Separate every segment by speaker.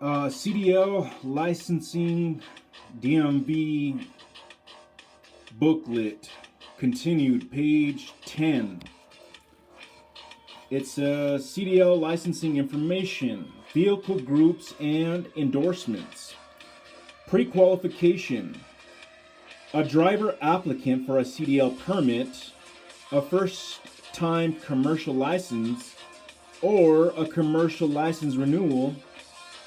Speaker 1: CDL licensing DMV booklet, continued, page 10. It's CDL licensing information, vehicle groups and endorsements. Pre-qualification. A driver applicant for a CDL permit, a first-time commercial license, or a commercial license renewal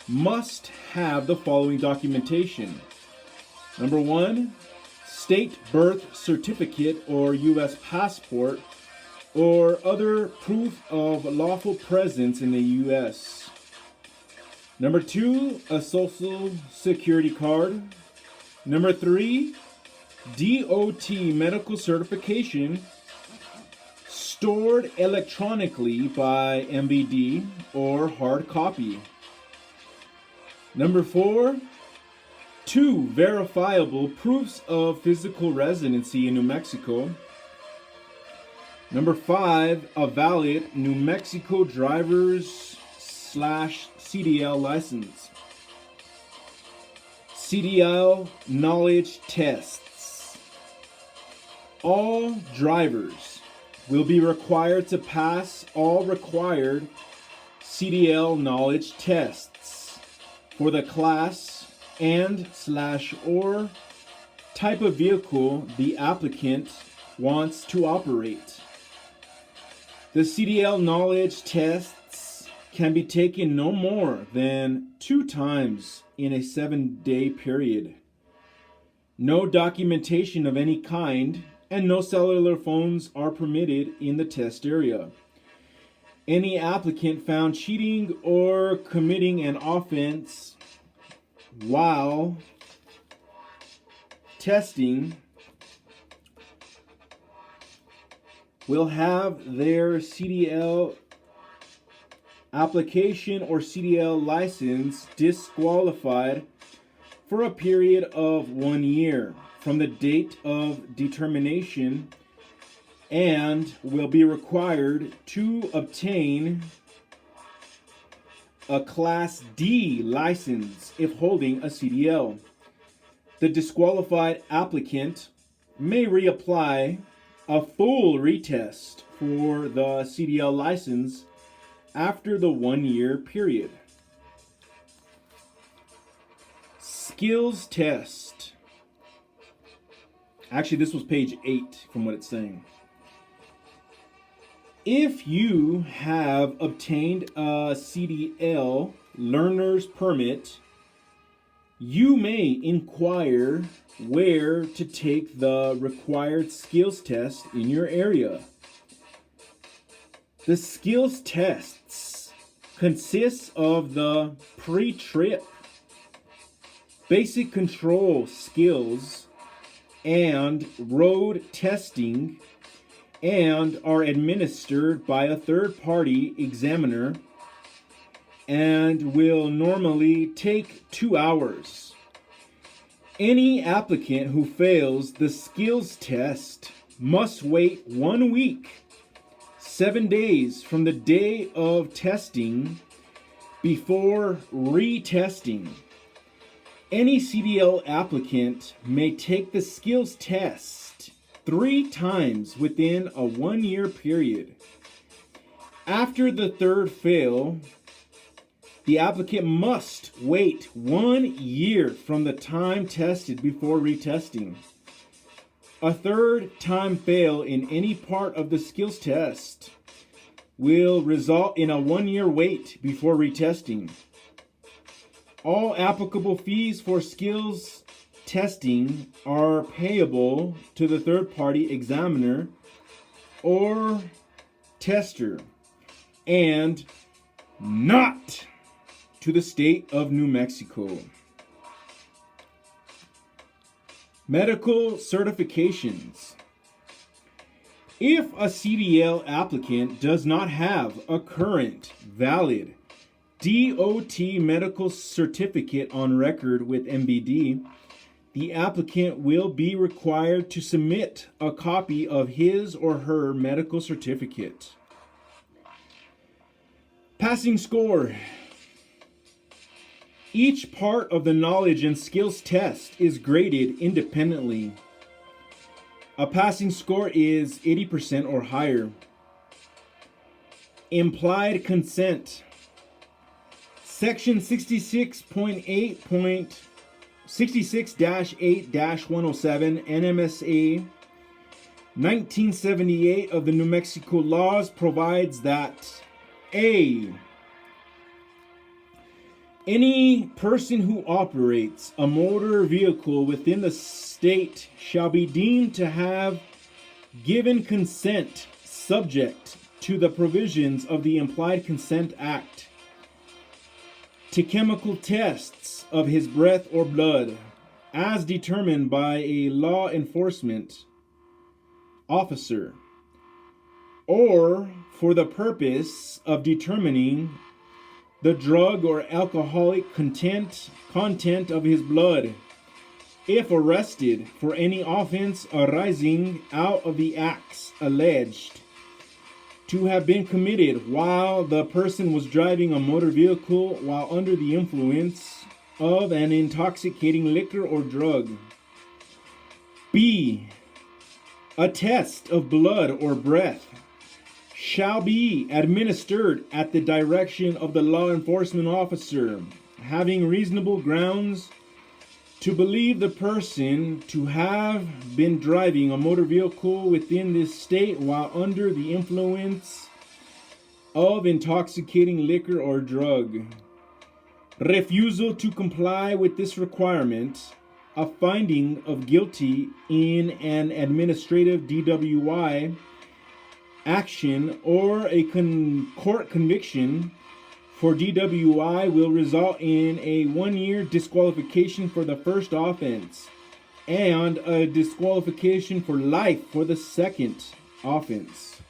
Speaker 1: must have the following documentation. Number 1, state birth certificate or U.S. passport or other proof of lawful presence in the U.S. Number 2, a social security card. Number 3, DOT medical certification stored electronically by MVD or hard copy. Number 4, 2 verifiable proofs of physical residency in New Mexico. Number 5, a valid New Mexico driver's /CDL license. CDL knowledge tests. All drivers will be required to pass all required CDL knowledge tests for the class and/or type of vehicle the applicant wants to operate. The CDL knowledge tests can be taken no more than 2 times in a 7-day period. No documentation of any kind and no cellular phones are permitted in the test area. Any applicant found cheating or committing an offense while testing will have their CDL application or CDL license disqualified for a period of 1 year from the date of determination and will be required to obtain a Class D license if holding a CDL. The disqualified applicant may reapply a full retest for the CDL license after the 1-year period. Skills test. Actually, this was page 8 from what it's saying. If you have obtained a CDL learner's permit, you may inquire where to take the required skills test in your area. The skills tests consists of the pre-trip, basic control skills, and road testing, and are administered by a third-party examiner and will normally take 2 hours. Any applicant who fails the skills test must wait 1 week, 7 days from the day of testing before retesting. Any CDL applicant may take the skills test 3 times within a 1-year period. After the third fail, the applicant must wait 1 year from the time tested before retesting. A third time fail in any part of the skills test will result in a 1-year wait before retesting. All applicable fees for skills testing are payable to the third-party examiner or tester and not to the state of New Mexico. Medical certifications. If a CDL applicant does not have a current, valid DOT medical certificate on record with MVD, the applicant will be required to submit a copy of his or her medical certificate. Passing score. Each part of the knowledge and skills test is graded independently. A passing score is 80% or higher. Implied consent. Section 66.8.66-8-107 NMSA 1978 of the New Mexico laws provides that A. Any person who operates a motor vehicle within the state shall be deemed to have given consent subject to the provisions of the Implied Consent Act to chemical tests of his breath or blood as determined by a law enforcement officer, or for the purpose of determining the drug or alcoholic content of his blood, if arrested for any offense arising out of the acts alleged to have been committed while the person was driving a motor vehicle while under the influence of an intoxicating liquor or drug. B. A test of blood or breath shall be administered at the direction of the law enforcement officer, having reasonable grounds to believe the person to have been driving a motor vehicle within this state while under the influence of intoxicating liquor or drug. Refusal to comply with this requirement, a finding of guilty in an administrative DWI action or a court conviction for DWI will result in a 1-year disqualification for the first offense and a disqualification for life for the second offense.